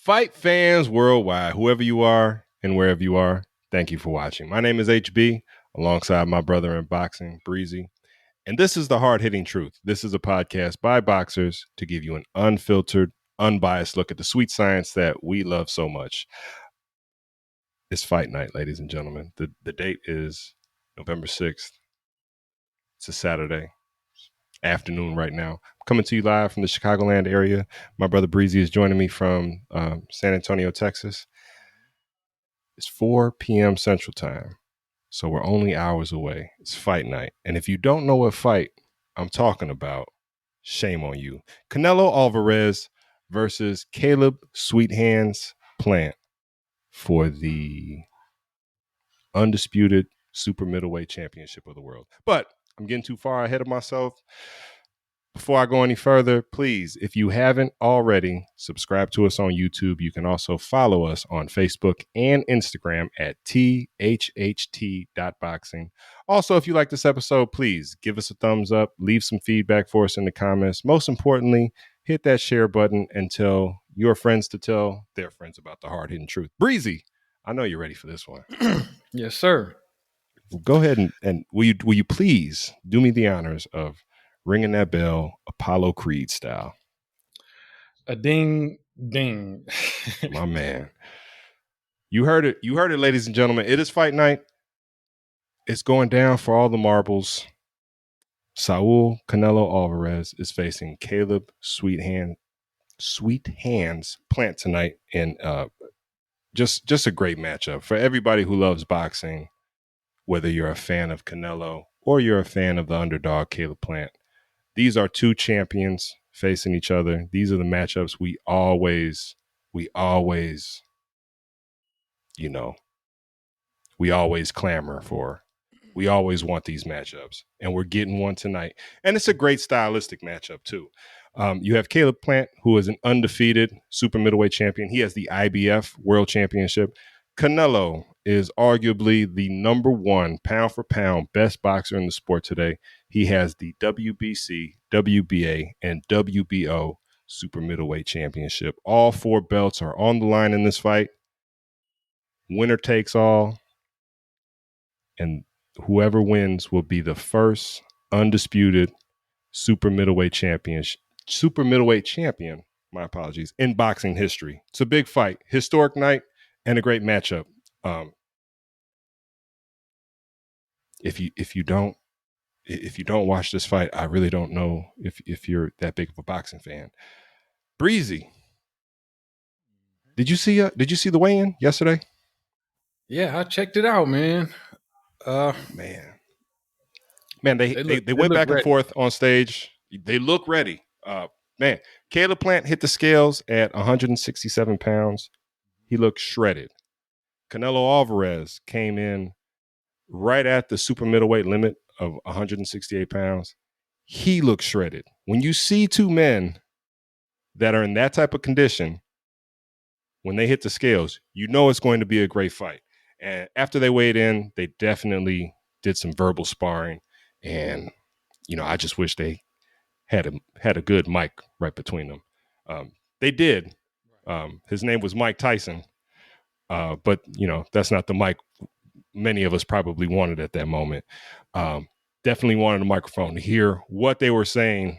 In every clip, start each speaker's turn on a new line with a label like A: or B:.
A: Fight fans worldwide, whoever you are and wherever you are, thank you for watching. My name is HB, alongside my brother in boxing, Breezy. And this is The Hard Hitting Truth. This is a podcast by boxers to give you an unfiltered, unbiased look at the sweet science that we love so much. It's fight night, ladies and gentlemen. The date is November 6th. It's a Saturday afternoon right now. I'm coming to you live from the Chicagoland area. My brother Breezy is joining me from San Antonio, Texas. It's 4 p.m. Central Time, so we're only hours away. It's fight night. And if you don't know what fight I'm talking about, shame on you. Canelo Alvarez versus Caleb Sweet Hands Plant for the undisputed super middleweight championship of the world. But I'm getting too far ahead of myself. Before I go any further, please, if you haven't already, subscribe to us on YouTube. You can also follow us on Facebook and Instagram at thht.boxing. Also, if you like this episode, please give us a thumbs up, leave some feedback for us in the comments. Most importantly, hit that share button and tell your friends to tell their friends about the hard hitting truth. Breezy, I know you're ready for this one.
B: Yes, sir.
A: Go ahead and will you please do me the honors of ringing that bell, Apollo Creed style.
B: A ding, ding.
A: My man. You heard it. You heard it, ladies and gentlemen. It is fight night. It's going down for all the marbles. Saul Canelo Alvarez is facing Caleb Sweet Hands Plant tonight. And just a great matchup for everybody who loves boxing, whether you're a fan of Canelo or you're a fan of the underdog Caleb Plant. These are two champions facing each other. These are the matchups we always clamor for. We always want these matchups, and we're getting one tonight. And it's a great stylistic matchup, too. You have Caleb Plant, who is an undefeated super middleweight champion. He has the IBF World Championship. Canelo is arguably the number one pound-for-pound best boxer in the sport today. He has the WBC, WBA, and WBO super middleweight championship. All four belts are on the line in this fight. Winner takes all. And whoever wins will be the first undisputed super middleweight champion, my apologies, in boxing history. It's a big fight, historic night, and a great matchup. If you don't watch this fight, I really don't know if you're that big of a boxing fan. Breezy, did you see the weigh-in yesterday?
B: Yeah, I checked it out, man.
A: Man, they went back and forth on stage. They look ready. Man, Caleb Plant hit the scales at 167 pounds. He looked shredded. Canelo Alvarez came in right at the super middleweight limit of 168 pounds. He looks shredded. When you see two men that are in that type of condition, when they hit the scales, you know it's going to be a great fight. And after they weighed in, they definitely did some verbal sparring. And, I just wish they had a good mic right between them. They did. His name was Mike Tyson. But, that's not the mic many of us probably wanted at that moment. Definitely wanted a microphone to hear what they were saying,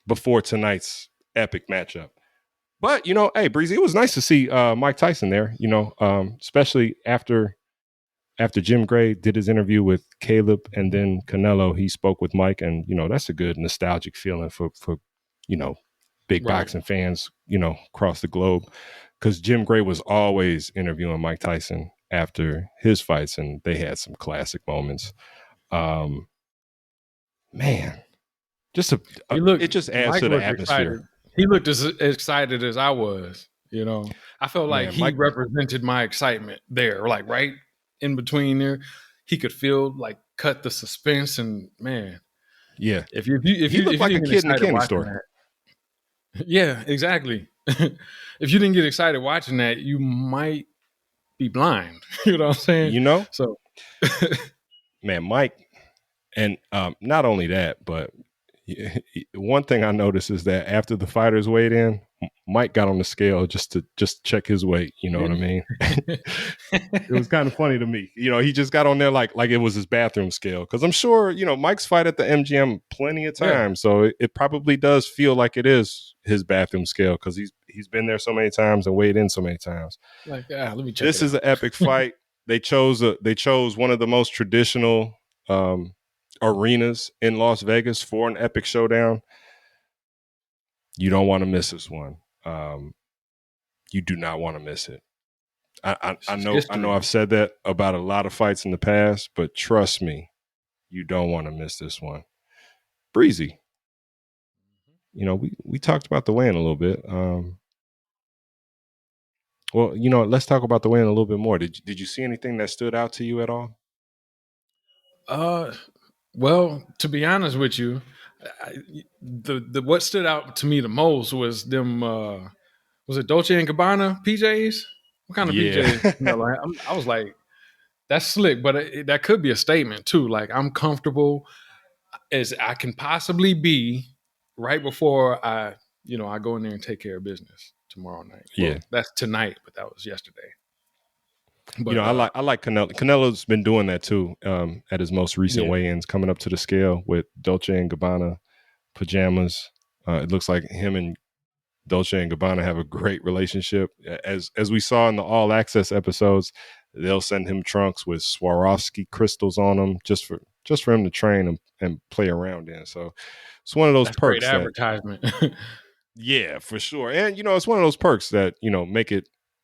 A: before tonight's epic matchup. But, hey, Breezy, it was nice to see Mike Tyson there, especially after Jim Gray did his interview with Caleb and then Canelo. He spoke with Mike, and, that's a good nostalgic feeling for big boxing fans, across the globe, because Jim Gray was always interviewing Mike Tyson after his fights, and they had some classic moments. Man, it just adds to the atmosphere.
B: Excited. He looked as excited as I was, I felt like he represented my excitement there, like right in between there. He could feel like cut the suspense, and man,
A: yeah.
B: If you
A: looked like a kid in a candy store.
B: Yeah, exactly. If you didn't get excited watching that, you might be blind. You know what I'm saying? So,
A: man, Mike, and not only that, but one thing I noticed is that after the fighters weighed in, Mike got on the scale just to check his weight. You know what I mean? It was kind of funny to me. He just got on there like it was his bathroom scale. Because I'm sure, Mike's fight at the MGM plenty of times. Yeah. So it probably does feel like it is his bathroom scale because he's been there so many times and weighed in so many times.
B: Like, let me check.
A: This is an epic fight. They chose one of the most traditional arenas in Las Vegas for an epic showdown. You don't want to miss this one. You do not want to miss it. I know I've said that about a lot of fights in the past, but trust me, you don't want to miss this one. Breezy. We talked about the weigh-in a little bit. Well, let's talk about the weigh-in a little bit more. Did you see anything that stood out to you at all?
B: Well, to be honest with you, the what stood out to me the most was them. Was it Dolce and Gabbana PJs? What kind of PJs? I was like, that's slick, but that could be a statement too. Like, I'm comfortable as I can possibly be right before I go in there and take care of business tomorrow night. Well, that's tonight, but that was yesterday. But,
A: I like Canelo. Canelo's been doing that too at his most recent weigh-ins, coming up to the scale with Dolce and Gabbana pajamas. It looks like him and Dolce and Gabbana have a great relationship. As we saw in the All Access episodes, they'll send him trunks with Swarovski crystals on them just for him to train and play around in. So it's one of those perks.
B: Great advertisement.
A: Yeah, for sure. And it's one of those perks that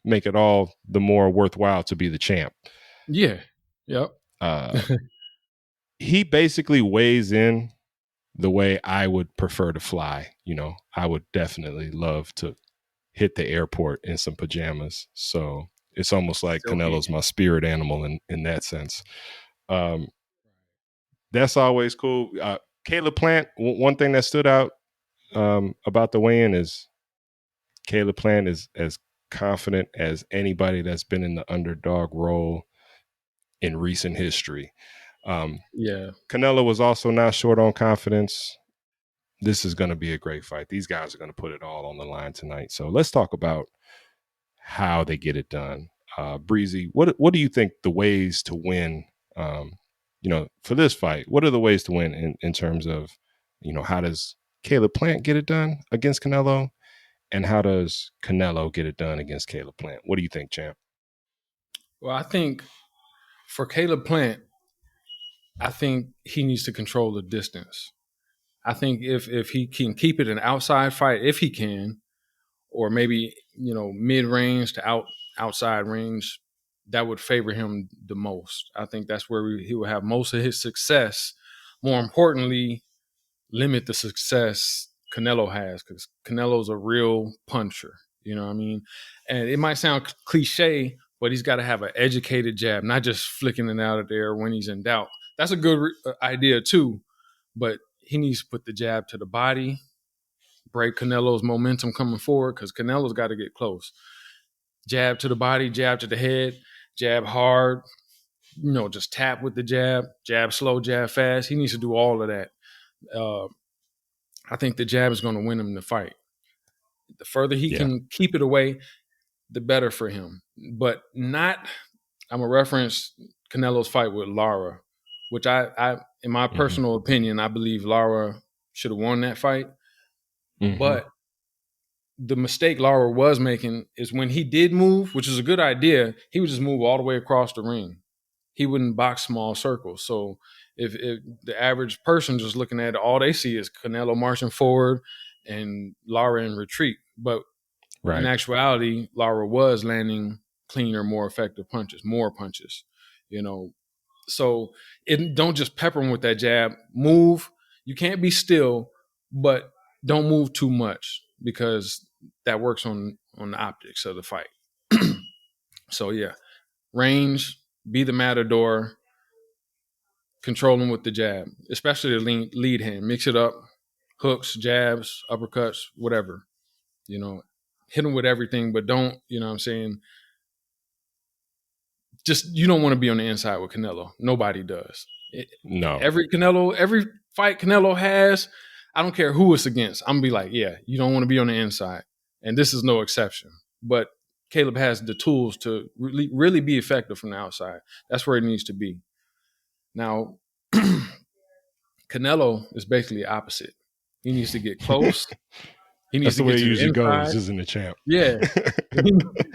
A: make it all the more worthwhile to be the champ.
B: Yeah. Yep.
A: He basically weighs in the way I would prefer to fly. I would definitely love to hit the airport in some pajamas. So it's almost like Canelo's my spirit animal in that sense. That's always cool. Caleb Plant, one thing that stood out about the weigh-in is Caleb Plant is as confident as anybody that's been in the underdog role in recent history. Canelo was also not short on confidence. This is going to be a great fight. These guys are going to put it all on the line tonight. So let's talk about how they get it done. Breezy, what do you think the ways to win, for this fight? What are the ways to win in terms of, how does Caleb Plant get it done against Canelo? And how does Canelo get it done against Caleb Plant? What do you think, champ?
B: Well, I think for Caleb Plant, I think he needs to control the distance. I think if he can keep it an outside fight, if he can, or maybe, mid-range to outside range, that would favor him the most. I think that's where he will have most of his success. More importantly, limit the success Canelo has, because Canelo's a real puncher. You know what I mean? And it might sound cliche, but he's got to have an educated jab, not just flicking it out of there when he's in doubt. That's a good idea too, but he needs to put the jab to the body, break Canelo's momentum coming forward, because Canelo's got to get close. Jab to the body, jab to the head, jab hard, just tap with the jab slow, jab fast. He needs to do all of that. I think the jab is going to win him the fight. The further he can keep it away, the better for him. But I'm going to reference Canelo's fight with Lara, which I in my personal opinion, I believe Lara should have won that fight. Mm-hmm. But the mistake Lara was making is when he did move, which is a good idea, he would just move all the way across the ring. He wouldn't box small circles. So if the average person just looking at it, all they see is Canelo marching forward and Lara in retreat. But in actuality, Lara was landing cleaner, more effective punches, more punches, So don't just pepper him with that jab. Move. You can't be still, but don't move too much, because that works on the optics of the fight. So range, be the matador, control him with the jab, especially the lead hand. Mix it up, hooks, jabs, uppercuts, whatever. Hit him with everything, but don't, just, you don't want to be on the inside with Canelo. Nobody does.
A: No.
B: Every fight Canelo has, I don't care who it's against, I'm going to be like, you don't want to be on the inside. and this is no exception. But Caleb has the tools to really be effective from the outside. That's where he needs to be. Now, Canelo is basically the opposite. He needs to get close. He needs
A: That's
B: to
A: the way
B: get
A: it
B: to the
A: usually
B: inside.
A: goes, isn't it, champ?
B: Yeah.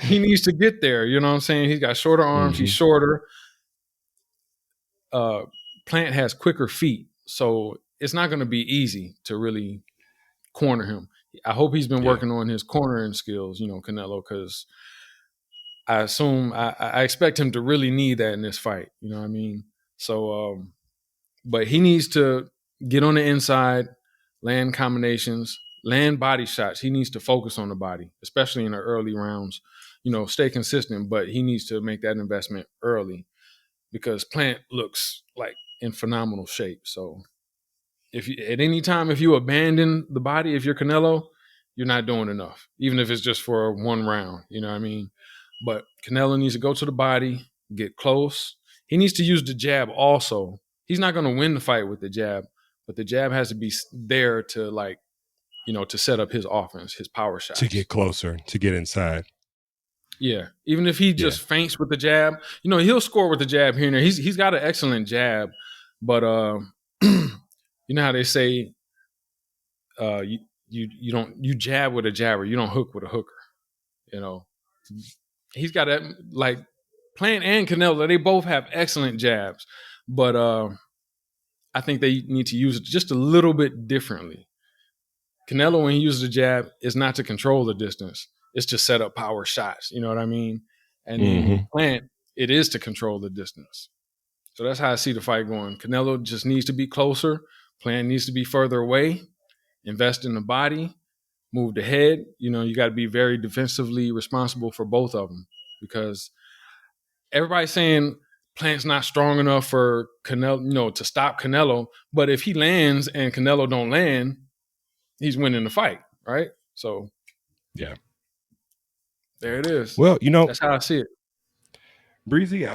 B: He needs to get there. You know what I'm saying? He's got shorter arms. He's shorter. Plant has quicker feet. So it's not going to be easy to really corner him. I hope he's been working on his cornering skills, Canelo, because I assume I expect him to really need that in this fight. You know what I mean? So, but he needs to get on the inside, land combinations, land body shots. He needs to focus on the body, especially in the early rounds. Stay consistent, but he needs to make that investment early because Plant looks like in phenomenal shape. So if you abandon the body, if you're Canelo, you're not doing enough, even if it's just for one round. You know what I mean? But Canelo needs to go to the body, get close. He needs to use the jab also. He's not going to win the fight with the jab, but the jab has to be there to to set up his offense, his power shots.
A: To get closer, to get inside.
B: Yeah. Even if he just feints with the jab, he'll score with the jab here and there. He's got an excellent jab, but you know how they say you jab with a jabber, you don't hook with a hooker. He's got that, like Plant and Canelo, they both have excellent jabs, but I think they need to use it just a little bit differently. Canelo, when he uses a jab, is not to control the distance. It's to set up power shots. You know what I mean? And then Plant, it is to control the distance. So that's how I see the fight going. Canelo just needs to be closer. Plant needs to be further away. Invest in the body. Move the head. You got to be very defensively responsible for both of them because everybody's saying Plant's not strong enough for Canelo, to stop Canelo. But if he lands and Canelo don't land, he's winning the fight, right? So,
A: yeah,
B: there it is.
A: Well,
B: that's how I see it.
A: Breezy,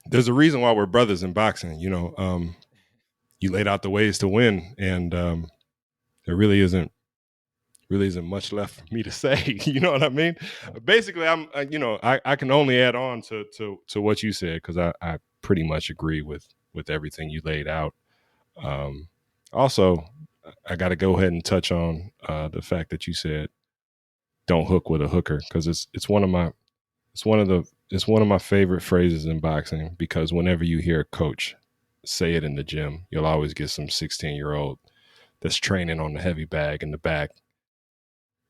A: there's a reason why we're brothers in boxing. You laid out the ways to win, and there really isn't much left for me to say. You know what I mean? Basically, I'm I can only add on to what you said because I pretty much agree with everything you laid out. Also, I got to go ahead and touch on the fact that you said don't hook with a hooker because it's one of my favorite phrases in boxing because whenever you hear a coach say it in the gym, you'll always get some 16-year-old that's training on the heavy bag in the back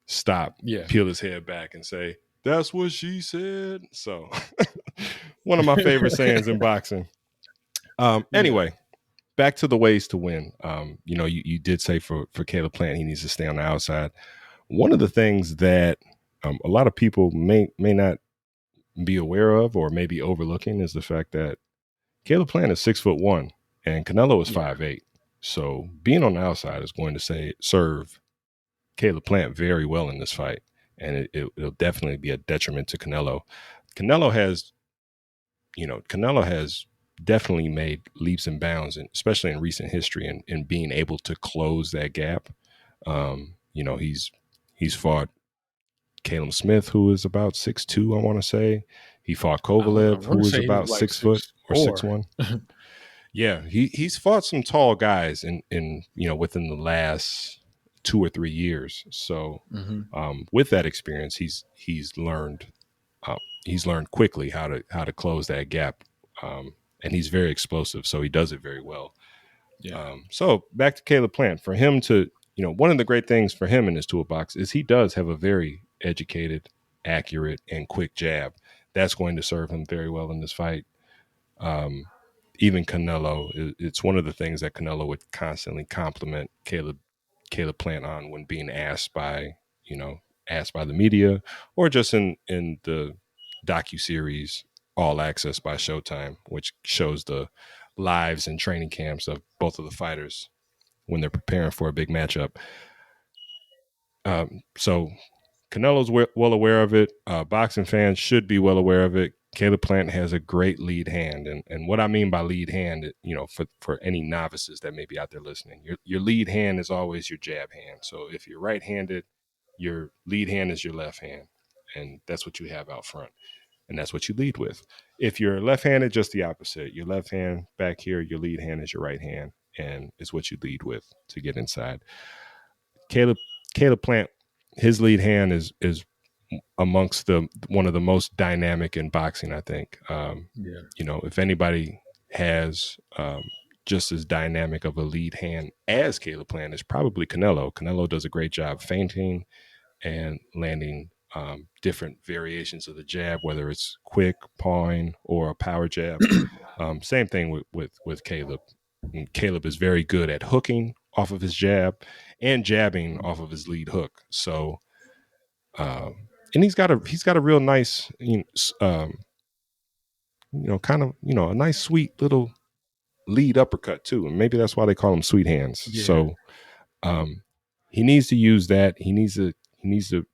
A: stop, peel his head back and say, "That's what she said." So one of my favorite sayings in boxing. Anyway, back to the ways to win. You did say for Caleb Plant, he needs to stay on the outside. One of the things that a lot of people may not be aware of or maybe overlooking is the fact that Caleb Plant is 6'1" and Canelo is 5'8". So being on the outside is going to serve Caleb Plant very well in this fight, and it'll definitely be a detriment to Canelo. Canelo has definitely made leaps and bounds, and especially in recent history, in being able to close that gap. He's fought Caleb Smith, who is about 6'2", I want to say. He fought Kovalev, who was about 6 foot or 6'1". Yeah, he's fought some tall guys in within the last 2 or 3 years. So with that experience, he's learned quickly how to close that gap, and he's very explosive. So he does it very well. Yeah. So back to Caleb Plant. For him to, one of the great things for him in his toolbox is he does have a very educated, accurate, and quick jab. That's going to serve him very well in this fight. Even Canelo, it's one of the things that Canelo would constantly compliment Caleb Plant on when being asked by the media or just in the docuseries All Access by Showtime, which shows the lives and training camps of both of the fighters when they're preparing for a big matchup. So Canelo's well aware of it. Boxing fans should be well aware of it. Caleb Plant has a great lead hand. And what I mean by lead hand, for any novices that may be out there listening, your lead hand is always your jab hand. So if you're right-handed, your lead hand is your left hand, and that's what you have out front, and that's what you lead with. If you're left-handed, just the opposite. Your left hand back here, your lead hand is your right hand, and is what you lead with to get inside. Caleb Plant, his lead hand is amongst one of the most dynamic in boxing, I think. If anybody has just as dynamic of a lead hand as Caleb Plant, is probably Canelo. Canelo does a great job feinting and landing different variations of the jab, whether it's quick, pawing, or a power jab. Same thing with Caleb. And Caleb is very good at hooking off of his jab and jabbing off of his lead hook. So, and he's got a real nice, a nice sweet little lead uppercut too, and maybe that's why they call him sweet hands. Yeah. So, he needs to use that. He needs to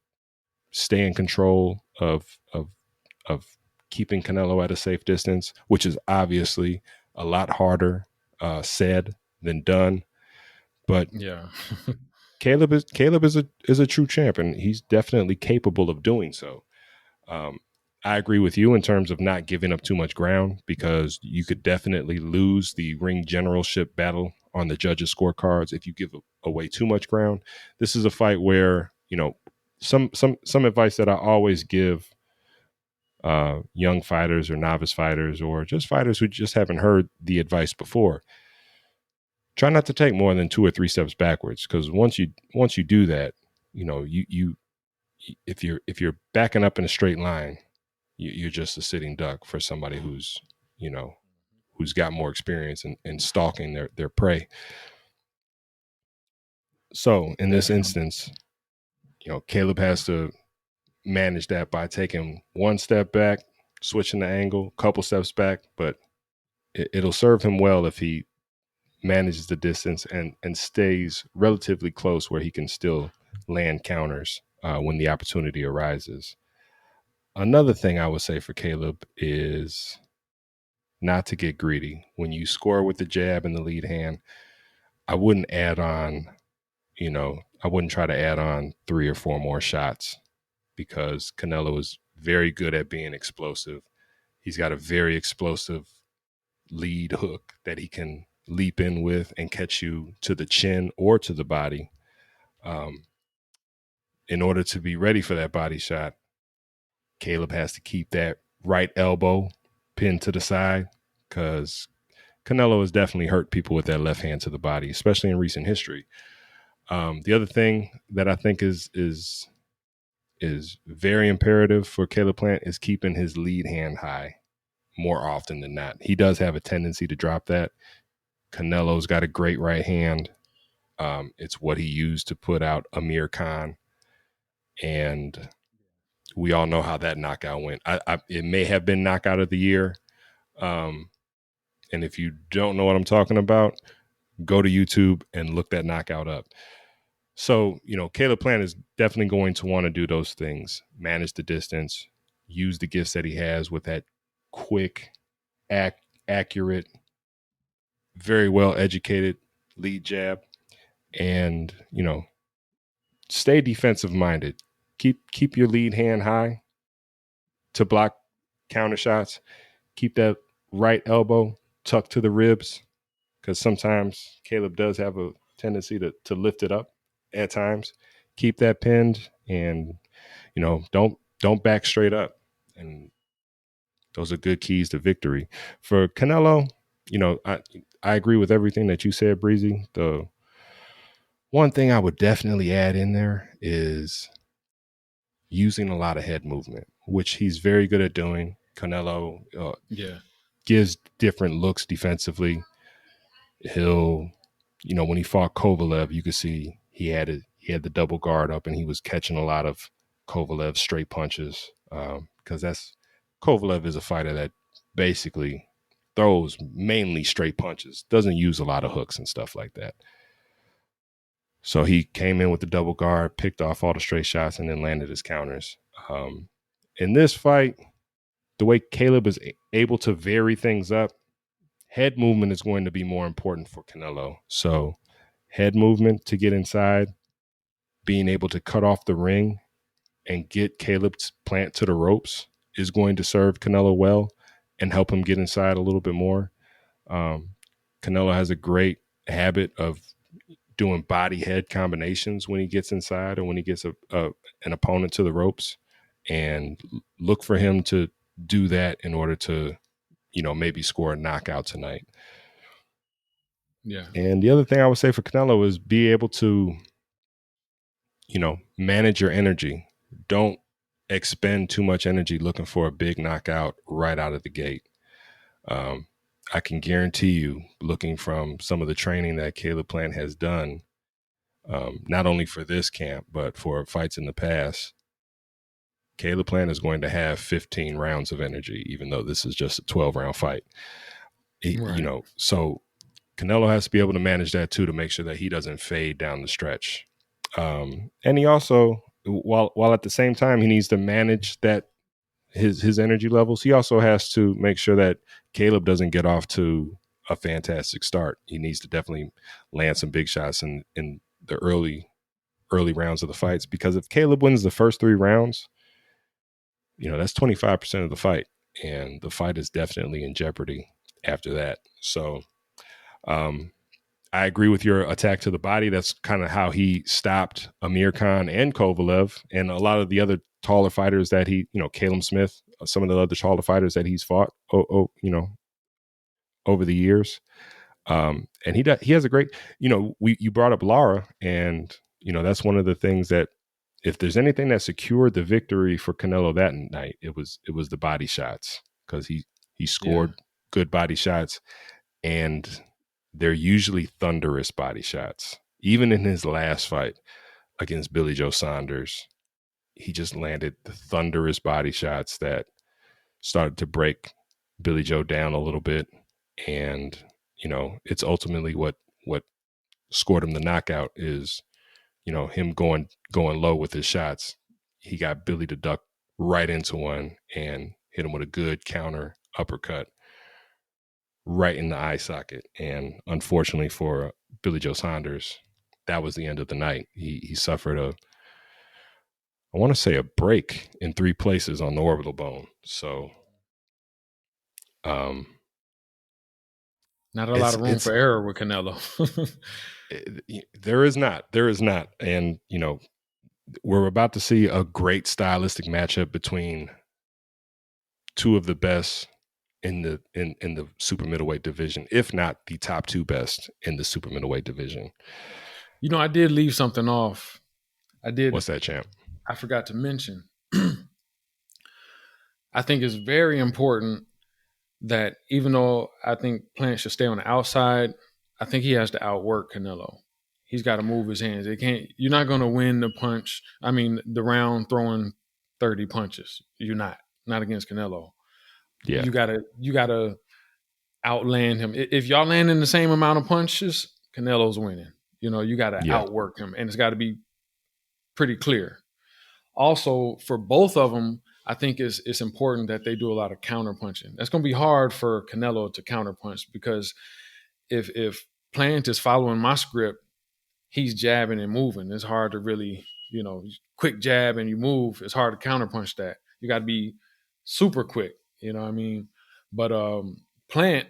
A: stay in control of keeping Canelo at a safe distance, which is obviously a lot harder said than done. But
B: yeah,
A: Caleb is a true champ, and he's definitely capable of doing so. I agree with you in terms of not giving up too much ground, because you could definitely lose the ring generalship battle on the judges' scorecards if you give away too much ground. This is a fight where, some advice that I always give young fighters or novice fighters or just fighters who just haven't heard the advice before. Try not to take more than 2 or 3 steps backwards, because once you do that, you if you're backing up in a straight line, you're just a sitting duck for somebody who's got more experience in stalking their prey. So in this instance, Caleb has to manage that by taking 1 step back, switching the angle, couple steps back, but it'll serve him well if he manages the distance and stays relatively close where he can still land counters when the opportunity arises. Another thing I would say for Caleb is not to get greedy. When you score with the jab and the lead hand, I wouldn't add on, I wouldn't try to add on 3 or 4 more shots, because Canelo is very good at being explosive. He's got a very explosive lead hook that he can leap in with and catch you to the chin or to the body. In order to be ready for that body shot, Caleb has to keep that right elbow pinned to the side, because Canelo has definitely hurt people with that left hand to the body, especially in recent history. The other thing that I think is very imperative for Caleb Plant is keeping his lead hand high more often than not. He does have a tendency to drop that. Canelo's got a great right hand. It's what he used to put out Amir Khan, and we all know how that knockout went. It may have been knockout of the year. And if you don't know what I'm talking about, go to YouTube and look that knockout up. So, Caleb Plant is definitely going to want to do those things, manage the distance, use the gifts that he has with that quick, accurate, very well educated lead jab, and, stay defensive minded. Keep your lead hand high to block counter shots. Keep that right elbow tucked to the ribs, because sometimes Caleb does have a tendency to lift it up at times. Keep that pinned, and don't back straight up. And those are good keys to victory. For Canelo, I agree with everything that you said, Breezy. The one thing I would definitely add in there is using a lot of head movement, which he's very good at doing. Canelo gives different looks defensively. He'll, when he fought Kovalev, you could see he had the double guard up, and he was catching a lot of Kovalev's straight punches, because Kovalev is a fighter that basically throws mainly straight punches, doesn't use a lot of hooks and stuff like that. So he came in with the double guard, picked off all the straight shots, and then landed his counters. In this fight, the way Caleb is able to vary things up, head movement is going to be more important for Canelo. So head movement to get inside, being able to cut off the ring and get Caleb's Plant to the ropes is going to serve Canelo well and help him get inside a little bit more. Canelo has a great habit of doing body head combinations when he gets inside or when he gets an opponent to the ropes, and look for him to do that in order to, maybe score a knockout tonight.
B: Yeah.
A: And the other thing I would say for Canelo is be able to, manage your energy. Don't expend too much energy looking for a big knockout right out of the gate. I can guarantee you, looking from some of the training that Caleb Plant has done, not only for this camp, but for fights in the past, Caleb Plant is going to have 15 rounds of energy, even though this is just a 12-round fight.
B: Right.
A: So Canelo has to be able to manage that too, to make sure that he doesn't fade down the stretch. And he also, while at the same time he needs to manage that his energy levels, he also has to make sure that Caleb doesn't get off to a fantastic start. He needs to definitely land some big shots in the early rounds of the fights, because if Caleb wins the first 3 rounds, that's 25% of the fight, and the fight is definitely in jeopardy after that. So I agree with your attack to the body. That's kind of how he stopped Amir Khan and Kovalev and a lot of the other taller fighters that he, Caleb Smith, some of the other taller fighters that he's fought, over the years. And he has a great, you brought up Lara, and, that's one of the things that, if there's anything that secured the victory for Canelo that night, it was the body shots, because he scored good body shots, and they're usually thunderous body shots. Even in his last fight against Billy Joe Saunders, he just landed the thunderous body shots that started to break Billy Joe down a little bit. And, it's ultimately what scored him the knockout is, him going low with his shots. He got Billy to duck right into one and hit him with a good counter uppercut right in the eye socket. And unfortunately for Billy Joe Saunders, that was the end of the night. He suffered I want to say a break in 3 places on the orbital bone. So,
B: not a lot of room for error with Canelo.
A: There is not. And, we're about to see a great stylistic matchup between 2 of the best in the super middleweight division, if not the top 2 best in the super middleweight division.
B: I did leave something off. I did.
A: What's that, champ?
B: I forgot to mention. I think it's very important that even though I think Plant should stay on the outside, I think he has to outwork Canelo. He's got to move his hands. You're not going to win the round throwing 30 punches. You're not against Canelo.
A: Yeah.
B: You gotta outland him. If y'all land in the same amount of punches, Canelo's winning. You got to outwork him, and it's got to be pretty clear. Also, for both of them, I think it's important that they do a lot of counter punching. That's going to be hard for Canelo to counter punch, because if Plant is following my script, he's jabbing and moving. It's hard to really, quick jab and you move. It's hard to counter punch that. You got to be super quick. You know what I mean? But Plant,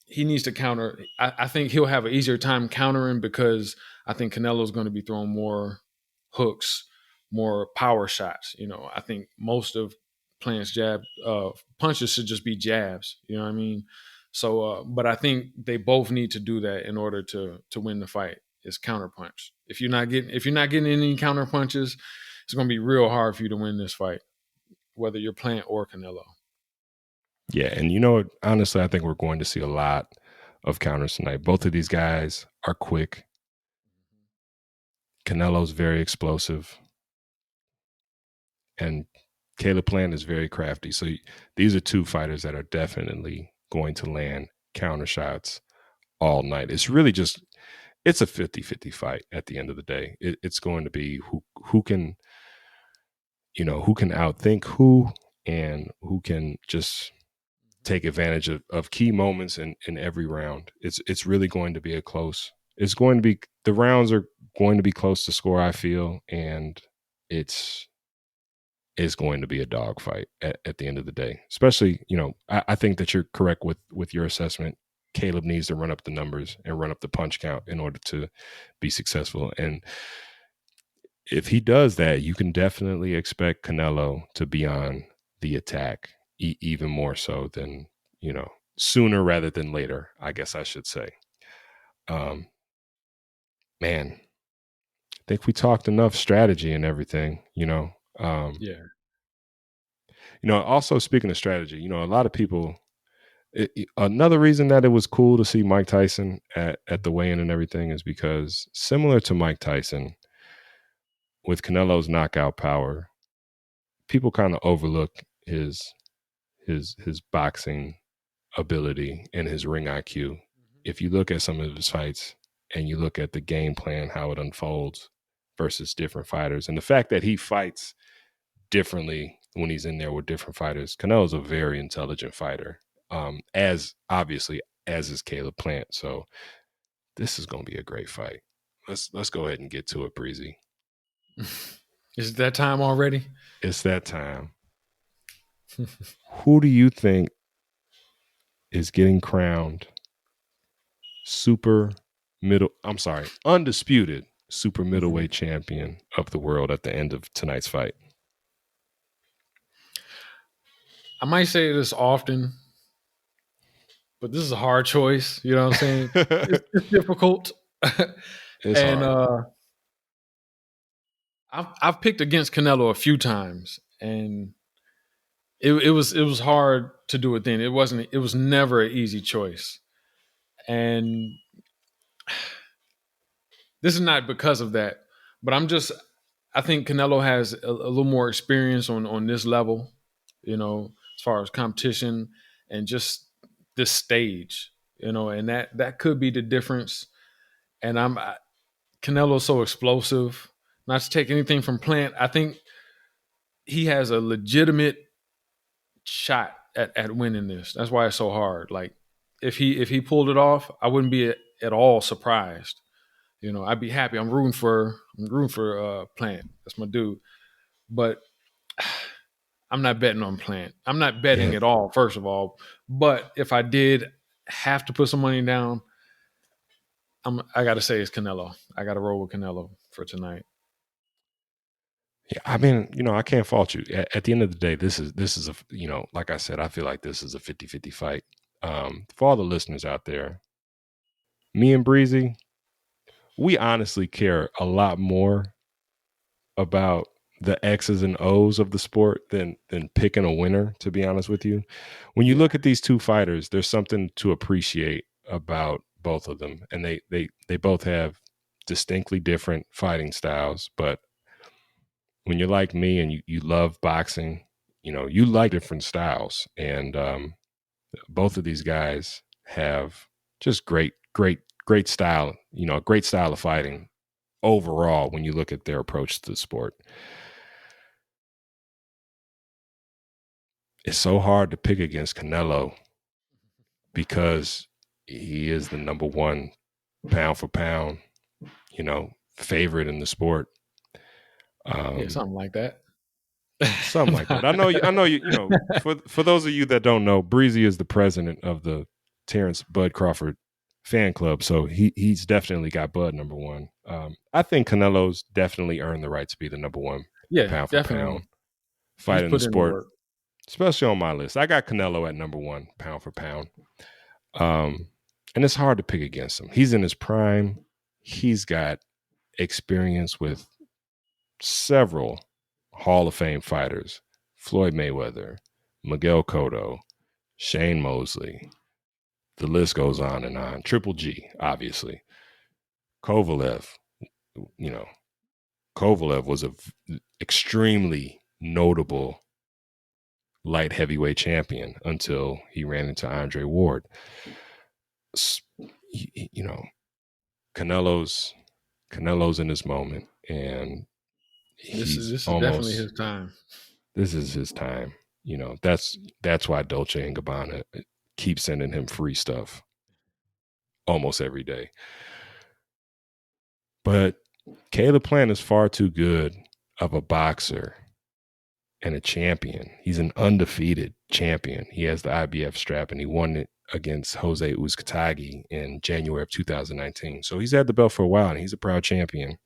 B: he needs to counter. I think he'll have an easier time countering, because I think Canelo's going to be throwing more hooks, more power shots. I think most of Plant's jab punches should just be jabs. You know what I mean? So, but I think they both need to do that in order to win the fight. Is counter punch. If you're not getting any counter punches, it's going to be real hard for you to win this fight, whether you're Plant or Canelo.
A: Yeah, and honestly, I think we're going to see a lot of counters tonight. Both of these guys are quick. Canelo's very explosive, and Caleb Plant is very crafty. So these are 2 fighters that are definitely going to land counter shots all night. It's really just, it's a 50-50 fight at the end of the day. It's going to be who can, who can outthink who, and who can just take advantage of key moments in every round. It's really going to be it's going to be, the rounds are going to be close to score, I feel, and it's going to be a dogfight at the end of the day. Especially, I think that you're correct with your assessment. Caleb needs to run up the numbers and run up the punch count in order to be successful. And if he does that, you can definitely expect Canelo to be on the attack even more so than, sooner rather than later, I guess I should say. Man, I think we talked enough strategy and everything,
B: Yeah.
A: Also speaking of strategy, a lot of people, another reason that it was cool to see Mike Tyson at the weigh-in and everything is because similar to Mike Tyson, with Canelo's knockout power, people kind of overlook his boxing ability and his ring IQ. If you look at some of his fights and you look at the game plan, how it unfolds versus different fighters, and the fact that he fights differently when he's in there with different fighters, Canelo's a very intelligent fighter, as obviously as is Caleb Plant. So this is going to be a great fight. Let's go ahead and get to it, Breezy.
B: Is it that time already?
A: It's that time. Who do you think is getting crowned undisputed super middleweight champion of the world at the end of tonight's fight?
B: I might say this often, but this is a hard choice. You know what I'm saying? It's difficult.
A: It's hard.
B: I've picked against Canelo a few times, and it was hard to do it then. It was never an easy choice. And this is not because of that, but I think Canelo has a little more experience on this level, as far as competition and just this stage, and that could be the difference. And Canelo's so explosive. Not to take anything from Plant, I think he has a legitimate shot at winning this. That's why it's so hard. Like if he pulled it off, I wouldn't be at all surprised. I'd be happy. I'm rooting for Plant. That's my dude. But I'm not betting on Plant. I'm not betting at all, first of all. But if I did have to put some money down, I got to say it's Canelo. I got to roll with Canelo for tonight.
A: Yeah, I mean, I can't fault you. At the end of the day, this is a, like I said, I feel like this is a 50-50 fight. For all the listeners out there, me and Breezy, we honestly care a lot more about the X's and O's of the sport than picking a winner, to be honest with you. When you look at these two fighters, there's something to appreciate about both of them. And they both have distinctly different fighting styles, but when you're like me and you love boxing, you like different styles. And both of these guys have just great style, a great style of fighting overall when you look at their approach to the sport. It's so hard to pick against Canelo because he is the number one pound for pound, favorite in the sport.
B: Something like that.
A: Something like that. I know you. For those of you that don't know, Breezy is the president of the Terrence Bud Crawford fan club, so he's definitely got Bud number one. I think Canelo's definitely earned the right to be the number one pound for pound fight in the sport, especially on my list. I got Canelo at number one pound for pound, and it's hard to pick against him. He's in his prime. He's got experience with several Hall of Fame fighters: Floyd Mayweather, Miguel Cotto, Shane Mosley. The list goes on and on. Triple G, obviously. Kovalev, Kovalev was an extremely notable light heavyweight champion until he ran into Andre Ward. Canelo's in his moment, and
B: this is definitely his time.
A: This is his time. That's why Dolce & Gabbana keeps sending him free stuff almost every day. But Caleb Plant is far too good of a boxer and a champion. He's an undefeated champion. He has the IBF strap, and he won it against Jose Uzcategui in January of 2019. So he's had the belt for a while, and he's a proud champion.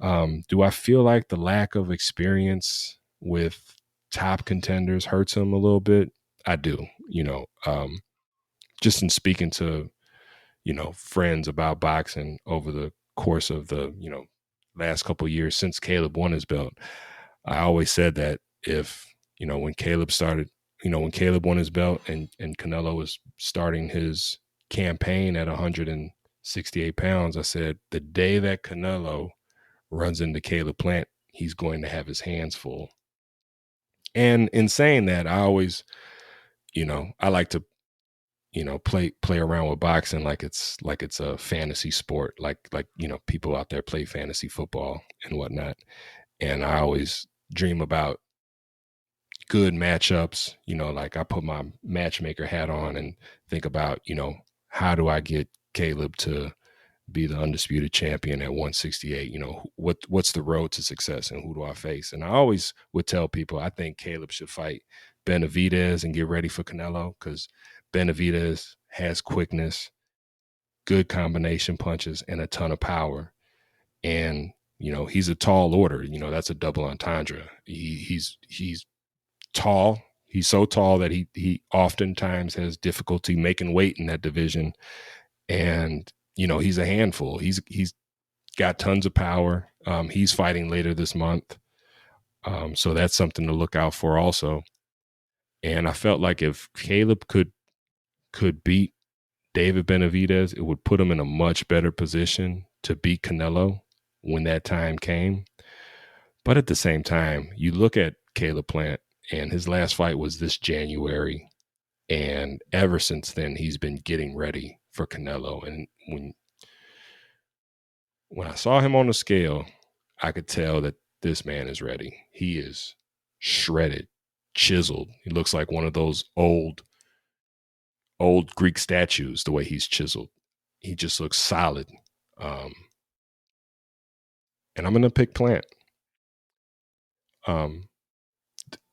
A: Do I feel like the lack of experience with top contenders hurts him a little bit? I do. Just in speaking to, friends about boxing over the course of the, last couple of years since Caleb won his belt, I always said that if, when Caleb won his belt and Canelo was starting his campaign at 168 pounds, I said, the day that Canelo runs into Caleb Plant, he's going to have his hands full. And in saying that, I always, I like to, play around with boxing like it's a fantasy sport, like people out there play fantasy football and whatnot. And I always dream about good matchups, like I put my matchmaker hat on and think about, how do I get Caleb to be the undisputed champion at 168? What's the road to success and who do I face? And I always would tell people, I think Caleb should fight Benavidez and get ready for Canelo, because Benavidez has quickness, good combination punches, and a ton of power. And, he's a tall order. That's a double entendre. He's tall. He's so tall that he oftentimes has difficulty making weight in that division. And, he's a handful. He's got tons of power. He's fighting later this month. So that's something to look out for also. And I felt like if Caleb could beat David Benavidez, it would put him in a much better position to beat Canelo when that time came. But at the same time, you look at Caleb Plant, and his last fight was this January. And ever since then, he's been getting ready for Canelo. And when I saw him on the scale, I could tell that this man is ready. He is shredded, chiseled. He looks like one of those old Greek statues, the way he's chiseled. He just looks solid. And I'm going to pick Plant. The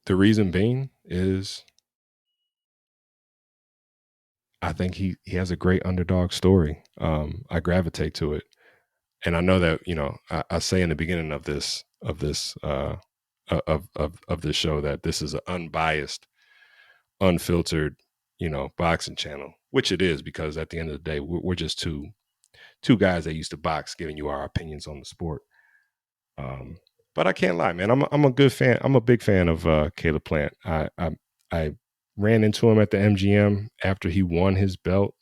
A: reason being is I think he has a great underdog story. I gravitate to it. And I know that, I say in the beginning of this show that this is an unbiased, unfiltered, boxing channel, which it is, because at the end of the day, we're just two guys that used to box, giving you our opinions on the sport. But I can't lie, man. I'm a good fan. I'm a big fan of Caleb Plant. I ran into him at the MGM after he won his belt,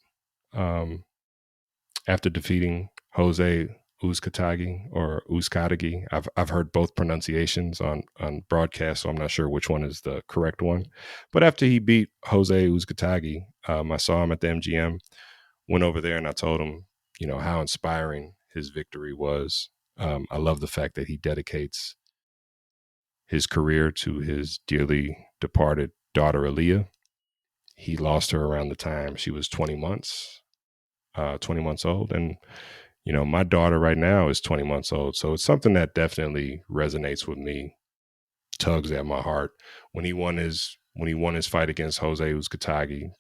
A: after defeating Jose Uzcategui. I've heard both pronunciations on broadcast, so I'm not sure which one is the correct one. But after he beat Jose Uzcategui, I saw him at the MGM, went over there, and I told him, how inspiring his victory was. I love the fact that he dedicates his career to his dearly departed daughter, Aaliyah. He lost her around the time she was 20 months old. And, my daughter right now is 20 months old. So it's something that definitely resonates with me, tugs at my heart. When he won his fight against Jose Uzcategui,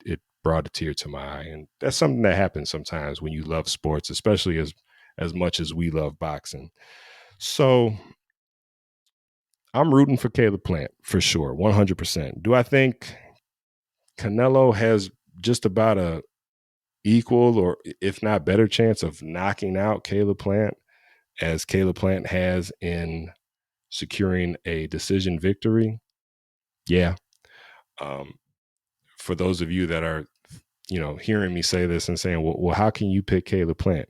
A: it brought a tear to my eye. And that's something that happens sometimes when you love sports, especially as much as we love boxing. So I'm rooting for Caleb Plant for sure, 100%. Do I think Canelo has just about a equal, or if not better, chance of knocking out Caleb Plant as Caleb Plant has in securing a decision victory? Yeah. For those of you that are, hearing me say this and saying, well, how can you pick Caleb Plant?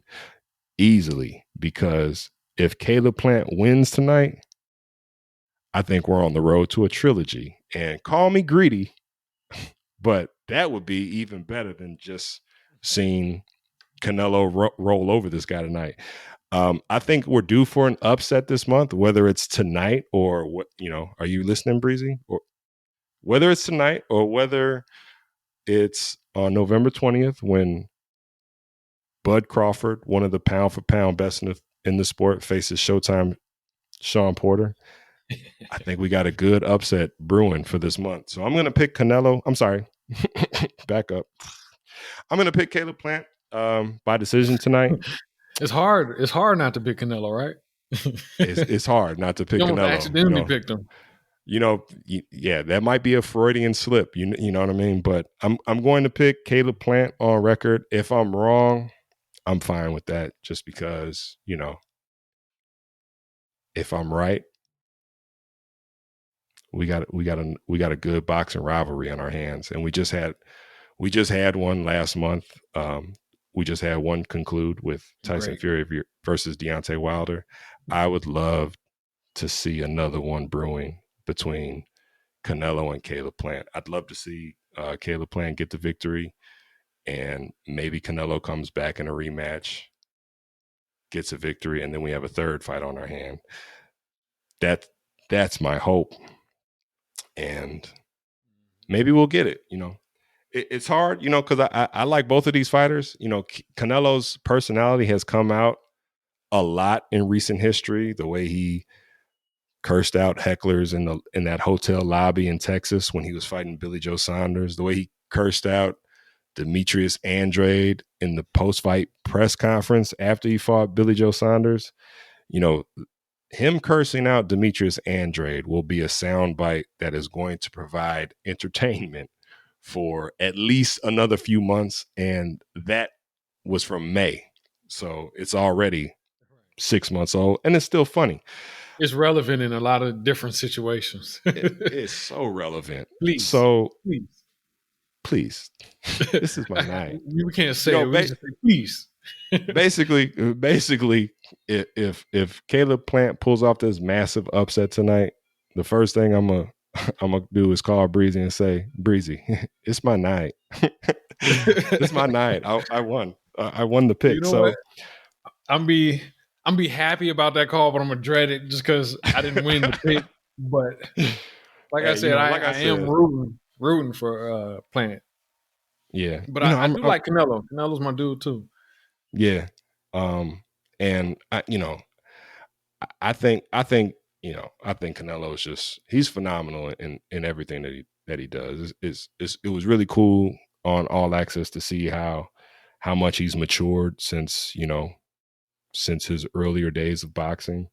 A: Easily, because if Caleb Plant wins tonight, I think we're on the road to a trilogy. And call me greedy, but that would be even better than just seeing Canelo roll over this guy tonight. I think we're due for an upset this month, whether it's tonight or what, are you listening, Breezy? Or whether it's tonight or whether it's on November 20th when Bud Crawford, one of the pound for pound best in the sport faces Showtime Sean Porter. I think we got a good upset brewing for this month. So I'm going to pick Canelo. I'm sorry. Back up. I'm going to pick Caleb Plant by decision tonight.
B: It's hard. It's hard not to pick Canelo, right?
A: It's hard not to pick
B: you almost
A: Canelo.
B: accidentally picked him.
A: Yeah, that might be a Freudian slip. You know what I mean? But I'm going to pick Caleb Plant on record. If I'm wrong, I'm fine with that. Just because, if I'm right, we got a good boxing rivalry on our hands, and we just had one last month. We just had one conclude with Tyson Fury versus Deontay Wilder. I would love to see another one brewing between Canelo and Caleb Plant. I'd love to see Caleb Plant get the victory, and maybe Canelo comes back in a rematch, gets a victory, and then we have a third fight on our hand. That's my hope, and maybe we'll get it. It's hard, because I like both of these fighters. Canelo's personality has come out a lot in recent history. The way he cursed out hecklers in that hotel lobby in Texas when he was fighting Billy Joe Saunders. The way he cursed out Demetrius Andrade in the post-fight press conference after he fought Billy Joe Saunders. Him cursing out Demetrius Andrade will be a soundbite that is going to provide entertainment for at least another few months, and that was from May. So it's already 6 months old, and it's still funny.
B: It's relevant in a lot of different situations.
A: It's so relevant.
B: Please.
A: This is my night.
B: You can't say it. We just say please.
A: basically, if Caleb Plant pulls off this massive upset tonight, the first thing I'm gonna do is call Breezy and say, Breezy, it's my night. It's my night. I won. I won the pick.
B: What? I'm be happy about that call, but I'm gonna dread it just because I didn't win the pick. But I said, I am rooting for Plant.
A: Yeah,
B: but I do like Canelo. Canelo's my dude too.
A: Yeah, and I think Canelo is he's phenomenal in everything that he does. It was really cool on All Access to see how much he's matured since his earlier days of boxing.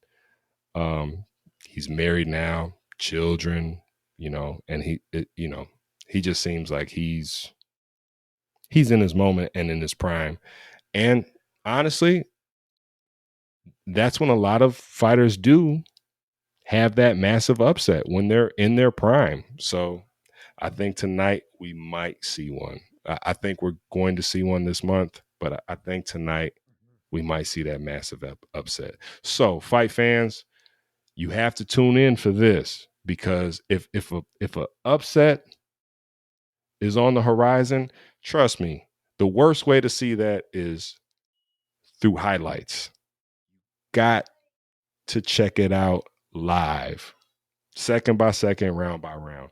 A: He's married now, children, and he just seems like he's in his moment and in his prime. And honestly, that's when a lot of fighters do have that massive upset, when they're in their prime. So I think tonight we might see one. I think we're going to see one this month, but I think tonight we might see that massive upset. So fight fans, you have to tune in for this, because if a upset is on the horizon, trust me, the worst way to see that is through highlights. Got to check it out live, second by second, round by round.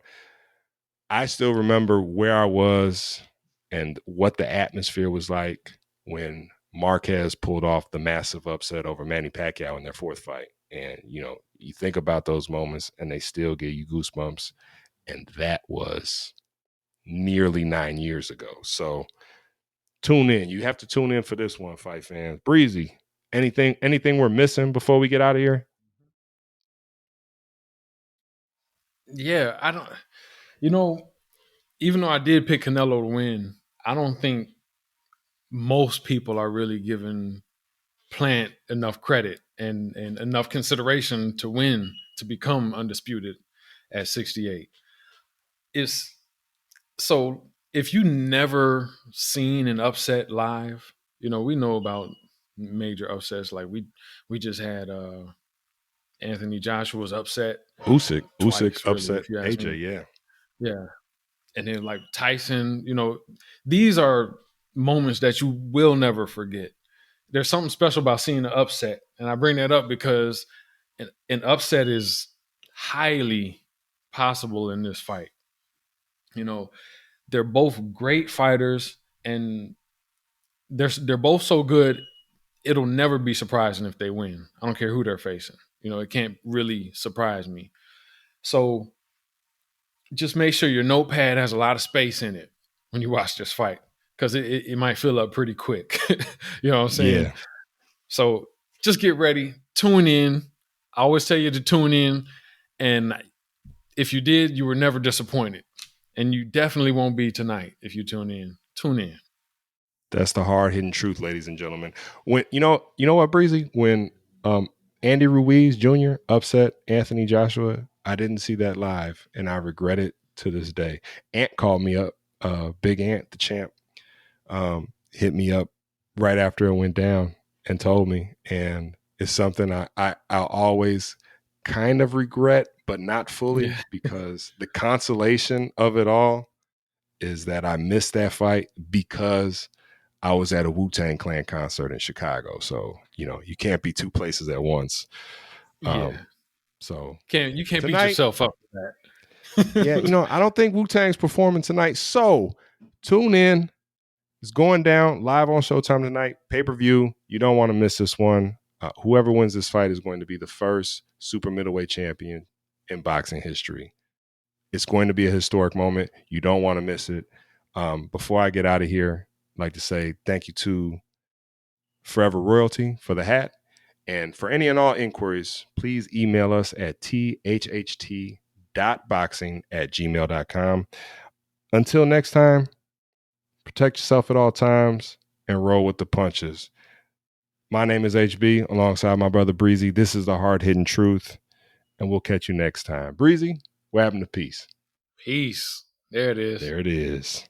A: I still remember where I was and what the atmosphere was like when Marquez pulled off the massive upset over Manny Pacquiao in their fourth fight. And, you think about those moments and they still give you goosebumps. And that was nearly 9 years ago. So tune in. You have to tune in for this one, fight fans. Breezy, anything we're missing before we get out of here?
B: Yeah, I don't, even though I did pick Canelo to win, I don't think most people are really giving Plant enough credit and enough consideration to win, to become undisputed at 68. So if you never seen an upset live, we know about major upsets. Like we just had Anthony Joshua's upset.
A: Usyk
B: really,
A: upset AJ,
B: yeah. And then like Tyson, these are moments that you will never forget. There's something special about seeing an upset. And I bring that up because an upset is highly possible in this fight. They're both great fighters, and they're both so good it'll never be surprising if they win. I don't care who they're facing. It can't really surprise me. So just make sure your notepad has a lot of space in it when you watch this fight, because it might fill up pretty quick. You know what I'm saying?
A: Yeah.
B: So just get ready. Tune in. I always tell you to tune in. And if you did, you were never disappointed. And you definitely won't be tonight if you tune in. Tune in.
A: That's the hard-hitting truth, ladies and gentlemen. When you know what, Breezy? When Andy Ruiz Jr. upset Anthony Joshua, I didn't see that live, and I regret it to this day. Ant called me up, Big Ant, the champ, hit me up right after it went down and told me, and it's something I'll always kind of regret, but not fully, because the consolation of it all is that I missed that fight because I was at a Wu-Tang Clan concert in Chicago. So, you can't be two places at once. So
B: you can't beat yourself up for
A: that. Yeah, I don't think Wu-Tang's performing tonight. So tune in. It's going down live on Showtime tonight. Pay-per-view. You don't want to miss this one. Whoever wins this fight is going to be the first super middleweight champion in boxing history. It's going to be a historic moment. You don't want to miss it. Before I get out of here, I'd like to say thank you to Forever Royalty for the hat. And for any and all inquiries, please email us at thht.boxing@gmail.com. Until next time, protect yourself at all times and roll with the punches. My name is HB, alongside my brother Breezy. This is the hard-hitting truth, and we'll catch you next time. Breezy, what happened to peace?
B: Peace. There it is.
A: There it is.